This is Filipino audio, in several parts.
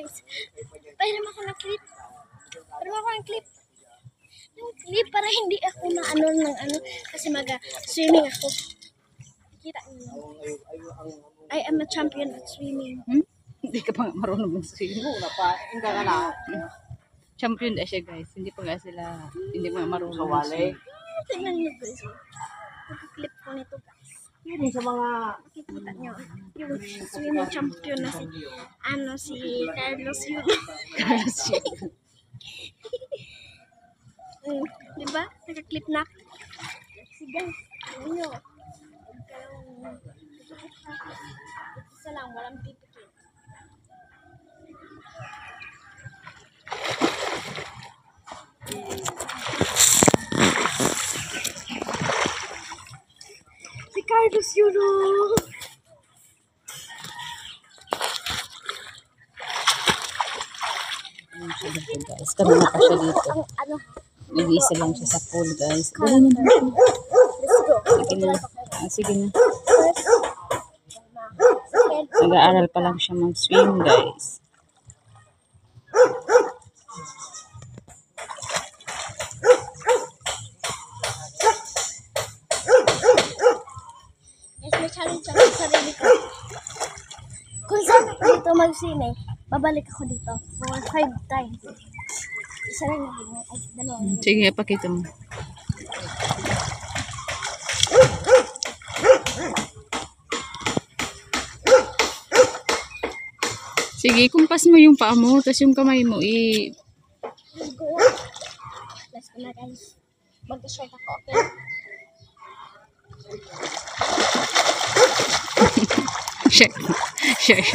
guys. Pairam ako ng clip. Pairam ako ng clip. Yung clip para hindi ako maano ng ano. Kasi mag-swimming ako. Kita niyo. I am a champion at swimming. Hindi ka pa nga marunong mag-swimming. Champion na siya guys. Hindi pa nga sila, hindi pa nga marunong mag-swimming. Tingnan niyo guys. Clip ko nito guys. Yun sa mga Makikita niyo. Yung swimming champion na si Carlos Yulo. Carlos Yulo. Diba? Naka-clip na. Sige. Ano nyo? Isa lang. Walang pipikit. Si Carlos Yulo. Guys, kanina pa siya dito. Ano? Nag-iisa lang siya sa pool guys. Let's go. Sige na. Sige na. Second. Nag-aaral pa lang siya mag-swim guys. Yes, may challenge ako sa sarili ko. Kung saan ako dito mag-swimming, babalik ako dito for 5 times. Isa lang na din. Ay, dalawa. Sige, pakita mo. Sige, kumpas mo yung paa mo, tapos yung kamay mo, Let's go. Let's go na guys. Mag-short ako, okay? Shark. Shark.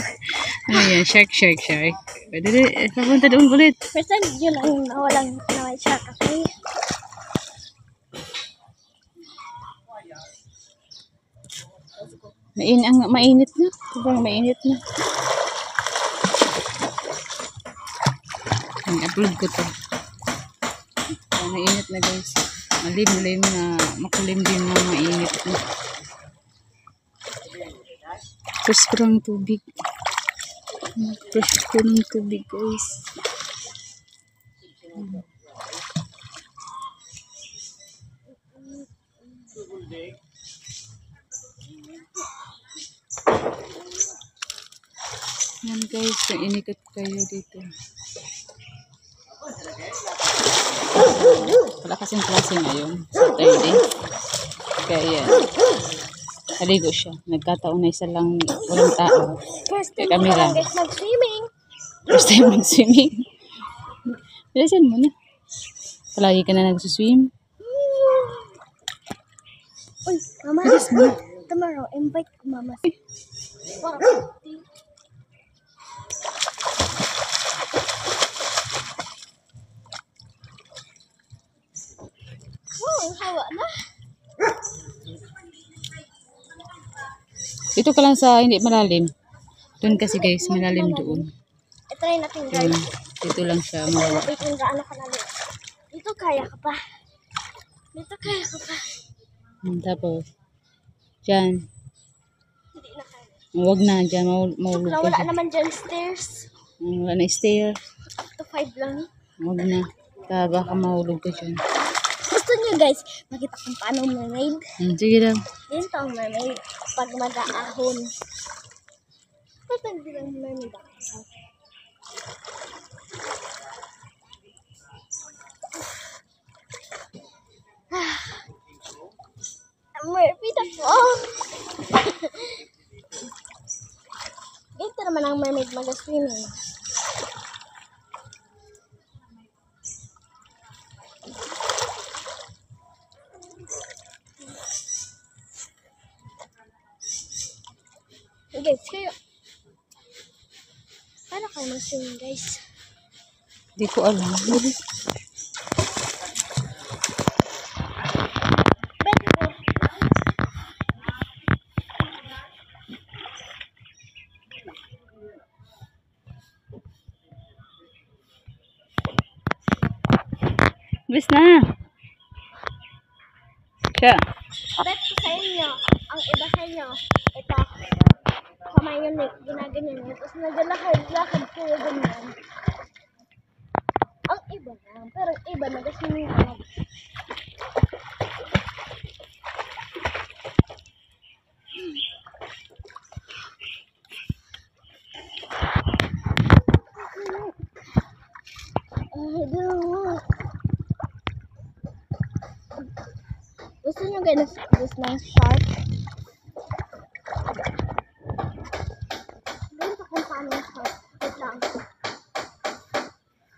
Ano yan? Shark, shark, shark. Papunta doon ulit. First time, yun ang nawalang naway shark, okay? Mainit na. Sobrang mainit na. I-upload ko to. Mainit na guys. Malim-lim na. Makulim din na mainit na. Press ko ng tubig. Press ko ng tubig guys. Yan guys, inikat kayo dito. Wala kasing klase ngayon. Saturday. Kaya naligo siya. Nagkataon na isa lang walang tao. First time Kami ko lang lang. guys mag-swimming. First time mag-swimming. Bilisan mo na. Palagi ka na nag-swim. Uy, mama. Bilis mo. Tomorrow, invite ko mama. Wow. Wow, hawa na. Dito ka lang sa hindi malalim. Doon kasi guys, malalim doon. I-try natin guys. Dito lang siya mawa. Wait, kung gaano ka na lang. Dito kaya ka pa. Dito kaya ka pa. Tapos, dyan. Hindi na kaya. Huwag na, dyan. Mahulog ka Wala dyan. naman dyan stairs. Wala na stair. Up to 5 lang. Huwag na. Baka mahulog ka dyan. Gusto niyo guys, makita kung paano mermaid? Sige lang. Ganito ang mermaid pag mag-aahon. Ba't hindi lang mermaid ako? Mermaid ako! Ganito naman ang mermaid mag-swimming. Guys, kayo. Paano kayo mag-swimming, guys? Hindi ko alam. Pwede ko. Bis na. Siya. Bet ko sa inyo, ang iba sa inyo, ito, kamay yun, ginaganyan yun. Tapos naglalakad-lakad kayo ganyan. lang. Pero iba, nag-swimming ako. Gusto nyo guys ng shark? Ganito kung paano yung shark. Wait lang.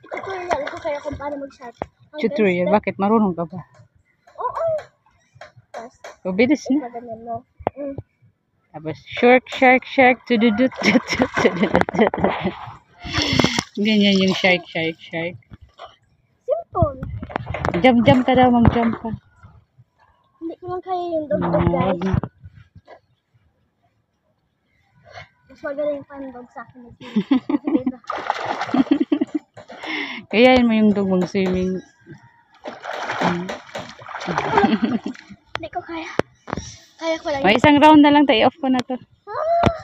Tutorial ko kayo kung paano mag-shark. Tutorial, bakit? Marunong ka ba? Oo. Tapos, Ubilis na. ganyan mo. Tapos, shark, tududut. Ganyan yung shark. Simple. Jump ka daw, mag-jump ka. Hindi ko lang kaya yung dog guys. Mas magaling pa yung dog sa akin. Kasi diba? Kayain mo yung dog mag-swimming. Hindi ko kaya. Kaya ko lang. May isang round na lang tayo. I-off ko na to.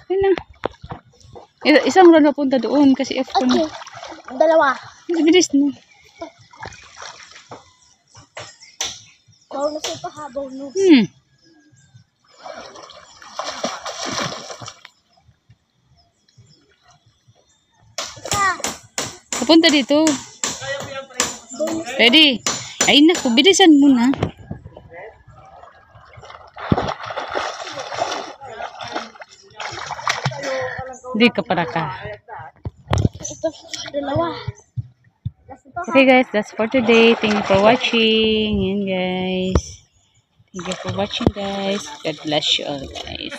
Ayun na. Isang round na punta doon kasi off ko na. Okay. Dalawa. Bilis na. Bonus ito ha, bonus. Isa. Papunta dito. Bonus. Ready? Ay naku, bilisan mo na. Hindi ka para ka. Ito, dalawa. Last ito ha. Okay guys, that's for today. Thank you for watching. Yan guys. Thank you for watching guys. God bless you all guys.